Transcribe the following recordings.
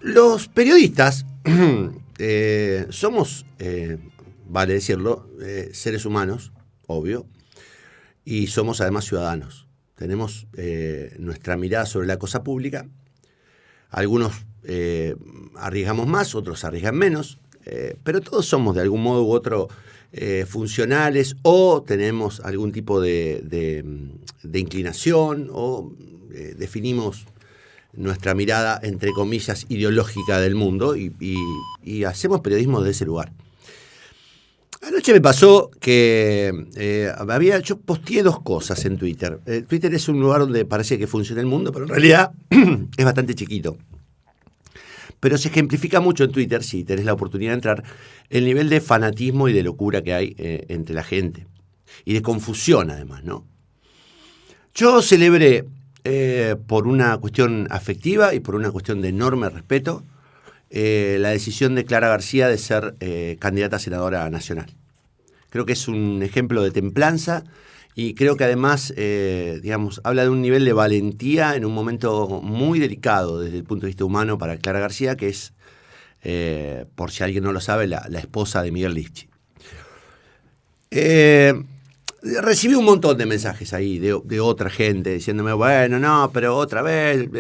Los periodistas somos, vale decirlo, seres humanos, obvio, y somos además ciudadanos. Tenemos nuestra mirada sobre la cosa pública. Algunos arriesgamos más, otros arriesgan menos, pero todos somos de algún modo u otro funcionales o tenemos algún tipo de inclinación o definimos nuestra mirada, entre comillas, ideológica del mundo y hacemos periodismo de ese lugar. Anoche me pasó que yo posteé dos cosas en Twitter. Twitter es un lugar donde parece que funciona el mundo, pero en realidad es bastante chiquito. Pero se ejemplifica mucho en Twitter, si tenés la oportunidad de entrar, el nivel de fanatismo y de locura que hay entre la gente. Y de confusión, además, ¿no? Yo celebré, por una cuestión afectiva y por una cuestión de enorme respeto, la decisión de Clara García de ser candidata a senadora nacional. Creo que es un ejemplo de templanza y creo que además, habla de un nivel de valentía en un momento muy delicado desde el punto de vista humano para Clara García, que es, por si alguien no lo sabe, la esposa de Miguel Lifchi. Recibí un montón de mensajes ahí de otra gente diciéndome, bueno, no, pero otra vez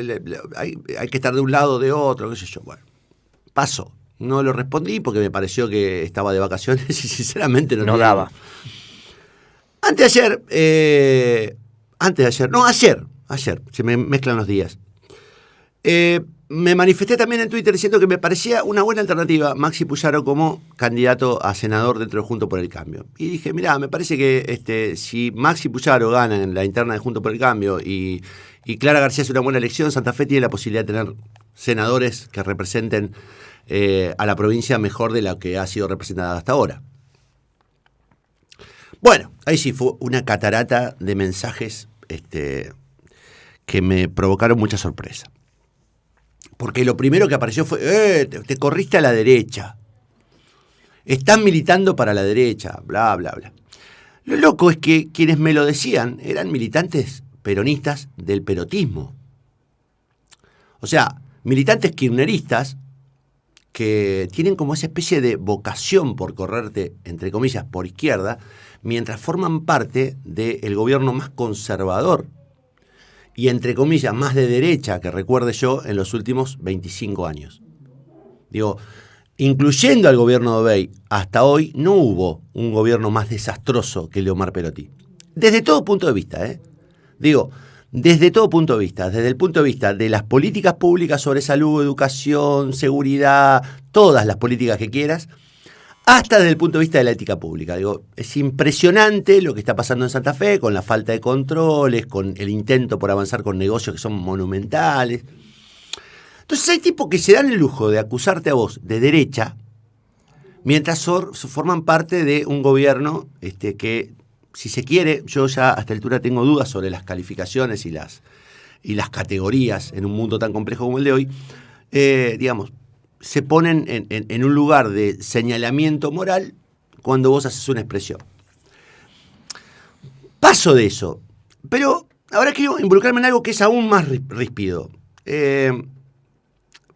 hay que estar de un lado o de otro, qué sé yo. Bueno, pasó. No lo respondí porque me pareció que estaba de vacaciones y sinceramente no daba. Ayer, se me mezclan los días. Me manifesté también en Twitter diciendo que me parecía una buena alternativa Maxi Puyaro como candidato a senador dentro de Juntos por el Cambio. Y dije, mirá, me parece que si Maxi Puyaro gana en la interna de Juntos por el Cambio y Clara García es una buena elección, Santa Fe tiene la posibilidad de tener senadores que representen a la provincia mejor de la que ha sido representada hasta ahora. Bueno, ahí sí fue una catarata de mensajes que me provocaron mucha sorpresa. Porque lo primero que apareció fue, te corriste a la derecha. Están militando para la derecha, bla, bla, bla. Lo loco es que quienes me lo decían eran militantes peronistas del perotismo. O sea, militantes kirchneristas que tienen como esa especie de vocación por correrte, entre comillas, por izquierda, mientras forman parte del gobierno más conservador y, entre comillas, más de derecha que recuerde yo en los últimos 25 años. Digo, incluyendo al gobierno de Obey, hasta hoy no hubo un gobierno más desastroso que el de Omar Perotti. Desde todo punto de vista, Digo, desde todo punto de vista, desde el punto de vista de las políticas públicas sobre salud, educación, seguridad, todas las políticas que quieras, hasta desde el punto de vista de la ética pública. Digo, es impresionante lo que está pasando en Santa Fe con la falta de controles, con el intento por avanzar con negocios que son monumentales. Entonces hay tipos que se dan el lujo de acusarte a vos de derecha, mientras forman parte de un gobierno que, si se quiere, yo ya a esta altura tengo dudas sobre las calificaciones y las categorías en un mundo tan complejo como el de hoy, se ponen en un lugar de señalamiento moral cuando vos haces una expresión. Paso de eso, pero ahora quiero involucrarme en algo que es aún más ríspido.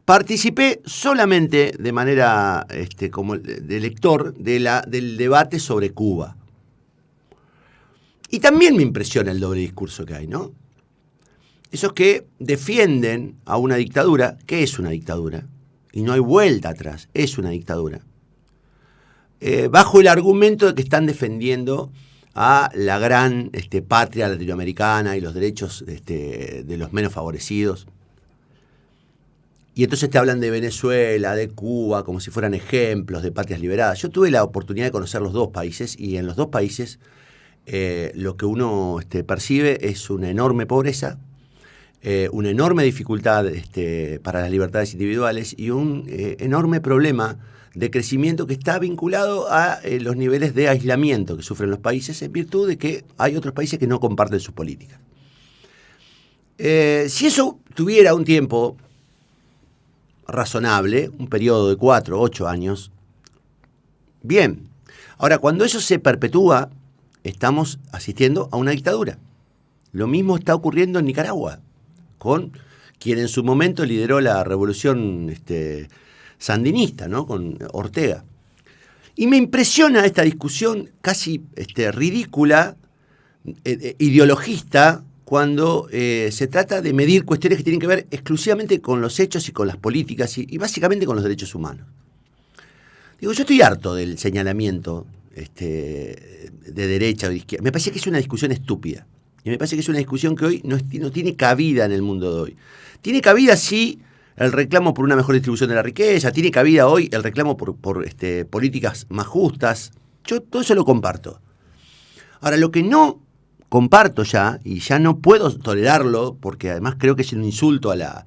Participé solamente de manera como de lector del debate sobre Cuba. Y también me impresiona el doble discurso que hay, ¿no? Esos que defienden a una dictadura, que es una dictadura, y no hay vuelta atrás, es una dictadura, bajo el argumento de que están defendiendo a la gran patria latinoamericana y los derechos de los menos favorecidos. Y entonces te hablan de Venezuela, de Cuba, como si fueran ejemplos de patrias liberadas. Yo tuve la oportunidad de conocer los dos países, y en los dos países lo que uno percibe es una enorme pobreza, una enorme dificultad para las libertades individuales y un enorme problema de crecimiento que está vinculado a los niveles de aislamiento que sufren los países en virtud de que hay otros países que no comparten sus políticas. Si eso tuviera un tiempo razonable, un periodo de 4 o 8 años, bien. Ahora, cuando eso se perpetúa, estamos asistiendo a una dictadura. Lo mismo está ocurriendo en Nicaragua, con quien en su momento lideró la revolución sandinista, ¿no? Con Ortega. Y me impresiona esta discusión casi ridícula, ideologista, cuando se trata de medir cuestiones que tienen que ver exclusivamente con los hechos y con las políticas y básicamente con los derechos humanos. Digo, yo estoy harto del señalamiento de derecha o de izquierda. Me parece que es una discusión estúpida. Y me parece que es una discusión que hoy no tiene cabida en el mundo de hoy. Tiene cabida, sí, el reclamo por una mejor distribución de la riqueza, tiene cabida hoy el reclamo por políticas más justas. Yo todo eso lo comparto. Ahora, lo que no comparto ya, y ya no puedo tolerarlo, porque además creo que es un insulto al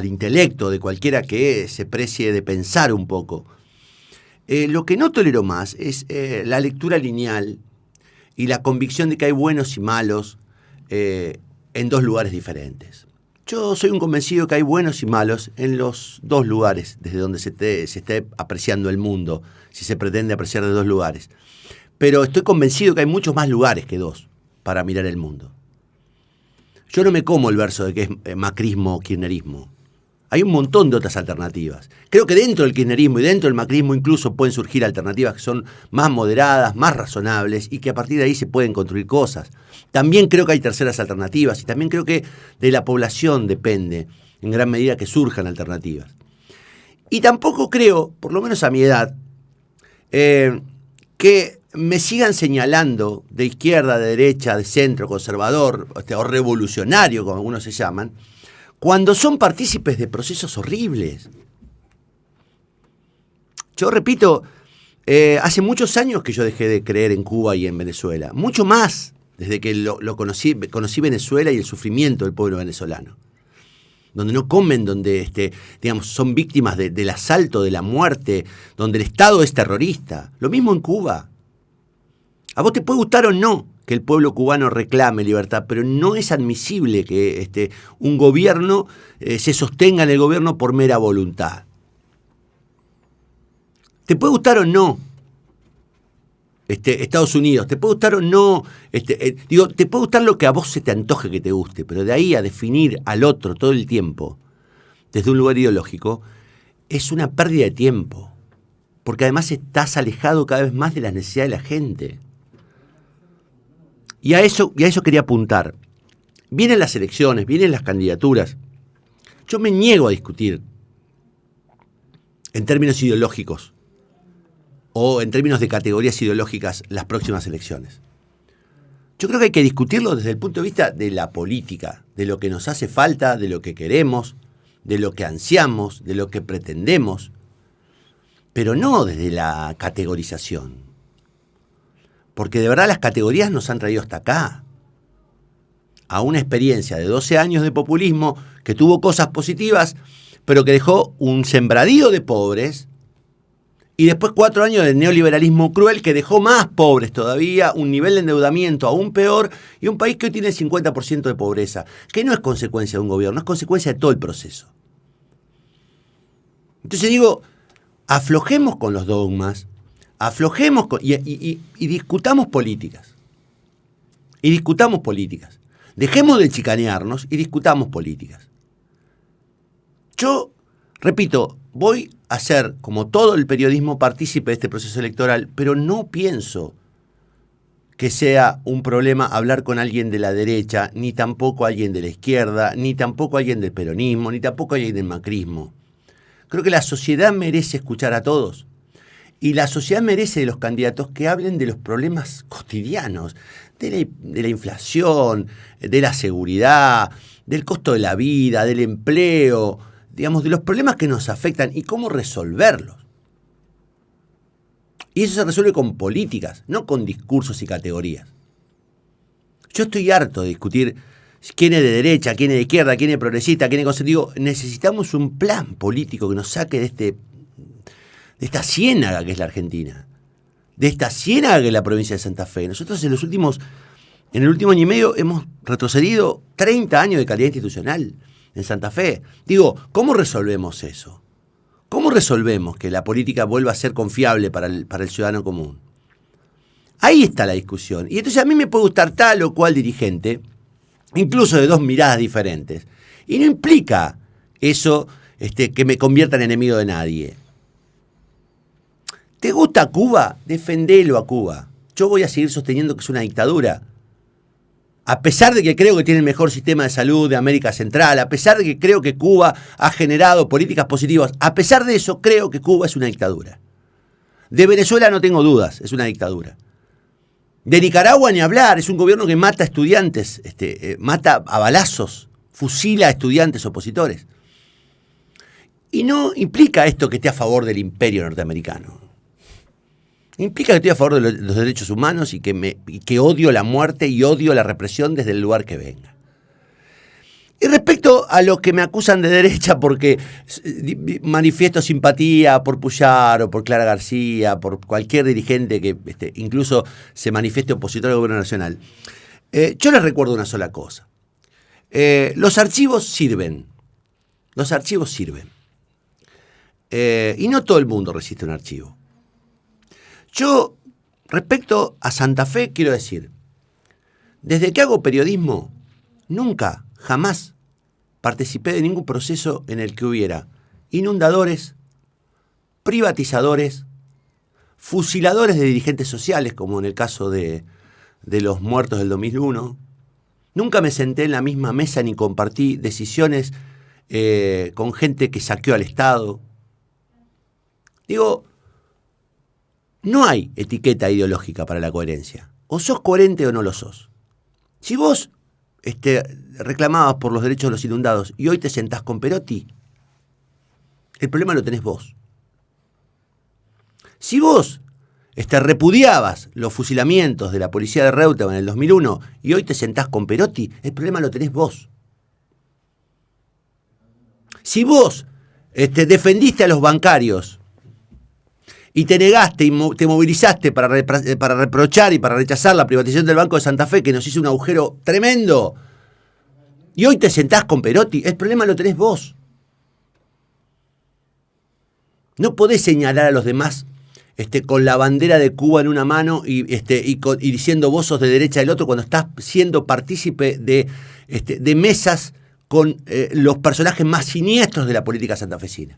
intelecto de cualquiera que se precie de pensar un poco. Lo que no tolero más es la lectura lineal y la convicción de que hay buenos y malos en dos lugares diferentes. Yo soy un convencido que hay buenos y malos en los dos lugares desde donde se esté apreciando el mundo, si se pretende apreciar de dos lugares. Pero estoy convencido que hay muchos más lugares que dos para mirar el mundo. Yo no me como el verso de que es macrismo o kirchnerismo. Hay un montón de otras alternativas. Creo que dentro del kirchnerismo y dentro del macrismo incluso pueden surgir alternativas que son más moderadas, más razonables y que a partir de ahí se pueden construir cosas. También creo que hay terceras alternativas y también creo que de la población depende en gran medida que surjan alternativas. Y tampoco creo, por lo menos a mi edad, que me sigan señalando de izquierda, de derecha, de centro, conservador o revolucionario, como algunos se llaman, cuando son partícipes de procesos horribles. Yo repito, hace muchos años que yo dejé de creer en Cuba y en Venezuela, mucho más desde que lo conocí Venezuela y el sufrimiento del pueblo venezolano, donde no comen, donde son víctimas del asalto, de la muerte, donde el Estado es terrorista. Lo mismo en Cuba. A vos te puede gustar o no que el pueblo cubano reclame libertad, pero no es admisible que un gobierno se sostenga en el gobierno por mera voluntad. Te puede gustar o no Estados Unidos, te puede gustar o no, te puede gustar lo que a vos se te antoje que te guste, pero de ahí a definir al otro todo el tiempo, desde un lugar ideológico, es una pérdida de tiempo, porque además estás alejado cada vez más de las necesidades de la gente. Y a eso quería apuntar. Vienen las elecciones, vienen las candidaturas. Yo me niego a discutir en términos ideológicos o en términos de categorías ideológicas las próximas elecciones. Yo creo que hay que discutirlo desde el punto de vista de la política, de lo que nos hace falta, de lo que queremos, de lo que ansiamos, de lo que pretendemos, pero no desde la categorización. Porque de verdad las categorías nos han traído hasta acá, a una experiencia de 12 años de populismo que tuvo cosas positivas, pero que dejó un sembradío de pobres, y después 4 años de neoliberalismo cruel que dejó más pobres todavía, un nivel de endeudamiento aún peor, y un país que hoy tiene el 50% de pobreza, que no es consecuencia de un gobierno, es consecuencia de todo el proceso. Entonces digo, aflojemos con los dogmas, aflojemos y discutamos políticas. Y discutamos políticas. Dejemos de chicanearnos y discutamos políticas. Yo, repito, voy a ser, como todo el periodismo, partícipe de este proceso electoral, pero no pienso que sea un problema hablar con alguien de la derecha, ni tampoco alguien de la izquierda, ni tampoco alguien del peronismo, ni tampoco alguien del macrismo. Creo que la sociedad merece escuchar a todos. Y la sociedad merece de los candidatos que hablen de los problemas cotidianos, de la inflación, de la seguridad, del costo de la vida, del empleo, digamos, de los problemas que nos afectan y cómo resolverlos. Y eso se resuelve con políticas, no con discursos y categorías. Yo estoy harto de discutir quién es de derecha, quién es de izquierda, quién es progresista, quién es conservador. Necesitamos un plan político que nos saque de esta ciénaga que es la Argentina, de esta ciénaga que es la provincia de Santa Fe. Nosotros en el último año y medio hemos retrocedido 30 años de calidad institucional en Santa Fe. Digo, ¿cómo resolvemos eso? ¿Cómo resolvemos que la política vuelva a ser confiable para el ciudadano común? Ahí está la discusión. Y entonces a mí me puede gustar tal o cual dirigente, incluso de dos miradas diferentes. Y no implica eso que me convierta en enemigo de nadie. ¿Te gusta Cuba? Defendelo a Cuba. Yo voy a seguir sosteniendo que es una dictadura. A pesar de que creo que tiene el mejor sistema de salud de América Central, a pesar de que creo que Cuba ha generado políticas positivas, a pesar de eso creo que Cuba es una dictadura. De Venezuela no tengo dudas, es una dictadura. De Nicaragua ni hablar, es un gobierno que mata a estudiantes, mata a balazos, fusila a estudiantes opositores. Y no implica esto que esté a favor del imperio norteamericano. Implica que estoy a favor de los derechos humanos y que odio la muerte y odio la represión desde el lugar que venga. Y respecto a los que me acusan de derecha porque manifiesto simpatía por Puyaro, por Clara García, por cualquier dirigente que incluso se manifieste opositor al gobierno nacional, yo les recuerdo una sola cosa. Los archivos sirven. Los archivos sirven. Y no todo el mundo resiste un archivo. Yo, respecto a Santa Fe, quiero decir, desde que hago periodismo, nunca, jamás participé de ningún proceso en el que hubiera inundadores, privatizadores, fusiladores de dirigentes sociales, como en el caso de los muertos del 2001. Nunca me senté en la misma mesa ni compartí decisiones con gente que saqueó al Estado. Digo, no hay etiqueta ideológica para la coherencia. O sos coherente o no lo sos. Si vos reclamabas por los derechos de los inundados y hoy te sentás con Perotti, el problema lo tenés vos. Si vos repudiabas los fusilamientos de la policía de Reutemann en el 2001 y hoy te sentás con Perotti, el problema lo tenés vos. Si vos defendiste a los bancarios y te negaste y te movilizaste para reprochar y para rechazar la privatización del Banco de Santa Fe, que nos hizo un agujero tremendo, y hoy te sentás con Perotti, el problema lo tenés vos. No podés señalar a los demás con la bandera de Cuba en una mano y diciendo vos sos de derecha del otro cuando estás siendo partícipe de mesas con los personajes más siniestros de la política santafesina.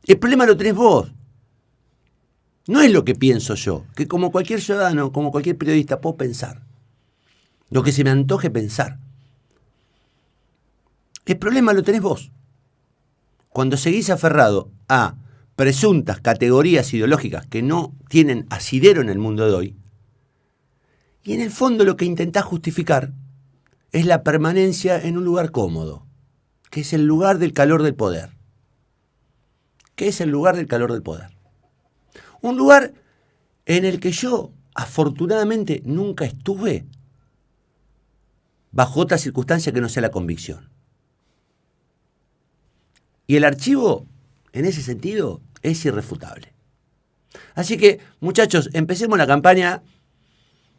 El problema lo tenés vos. No es lo que pienso yo, que como cualquier ciudadano, como cualquier periodista, puedo pensar. Lo que se me antoje pensar. El problema lo tenés vos. Cuando seguís aferrado a presuntas categorías ideológicas que no tienen asidero en el mundo de hoy, y en el fondo lo que intentás justificar es la permanencia en un lugar cómodo, que es el lugar del calor del poder. ¿Qué es el lugar del calor del poder? Un lugar en el que yo, afortunadamente, nunca estuve bajo otra circunstancia que no sea la convicción. Y el archivo, en ese sentido, es irrefutable. Así que, muchachos, empecemos la campaña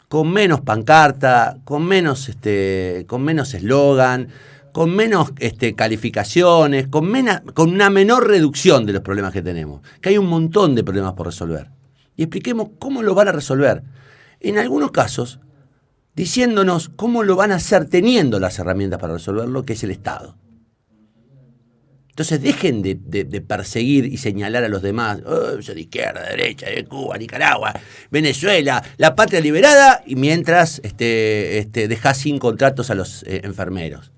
con menos pancarta, con menos eslogan, con menos calificaciones, con una menor reducción de los problemas que tenemos, que hay un montón de problemas por resolver. Y expliquemos cómo lo van a resolver. En algunos casos, diciéndonos cómo lo van a hacer teniendo las herramientas para resolverlo, que es el Estado. Entonces dejen de perseguir y señalar a los demás, yo de izquierda, de derecha, de Cuba, Nicaragua, Venezuela, la patria liberada, y mientras dejás sin contratos a los enfermeros.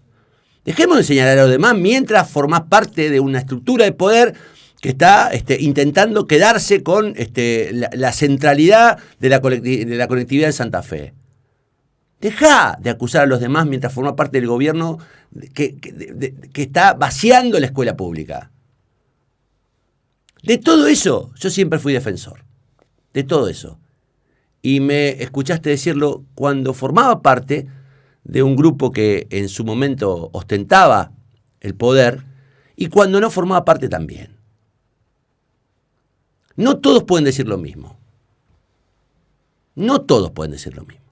Dejemos de señalar a los demás mientras formás parte de una estructura de poder que está intentando quedarse con la centralidad de la colectividad de Santa Fe. Dejá de acusar a los demás mientras formás parte del gobierno que está vaciando la escuela pública. De todo eso yo siempre fui defensor. De todo eso. Y me escuchaste decirlo cuando formaba parte de un grupo que en su momento ostentaba el poder y cuando no formaba parte también. No todos pueden decir lo mismo. No todos pueden decir lo mismo.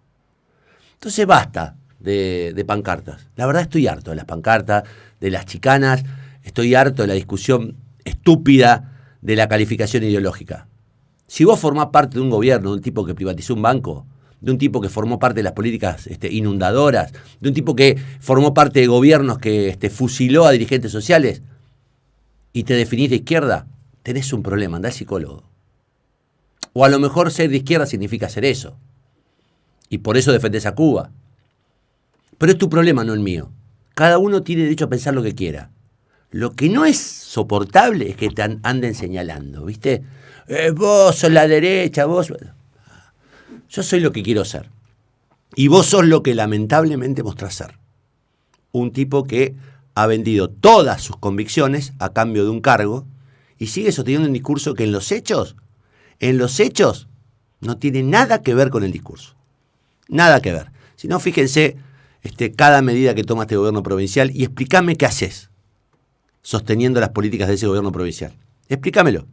Entonces basta de pancartas. La verdad estoy harto de las pancartas, de las chicanas, estoy harto de la discusión estúpida de la calificación ideológica. Si vos formás parte de un gobierno, de un tipo que privatizó un banco, de un tipo que formó parte de las políticas inundadoras, de un tipo que formó parte de gobiernos que fusiló a dirigentes sociales, y te definís de izquierda, tenés un problema, andá al psicólogo. O a lo mejor ser de izquierda significa ser eso, y por eso defendés a Cuba. Pero es tu problema, no el mío. Cada uno tiene derecho a pensar lo que quiera. Lo que no es soportable es que te anden señalando, ¿viste? Vos sos la derecha, vos... Yo soy lo que quiero ser. Y vos sos lo que lamentablemente mostrás ser. Un tipo que ha vendido todas sus convicciones a cambio de un cargo y sigue sosteniendo un discurso que en los hechos no tiene nada que ver con el discurso. Nada que ver. Si no, fíjense cada medida que toma este gobierno provincial y explícame qué haces sosteniendo las políticas de ese gobierno provincial. Explícamelo.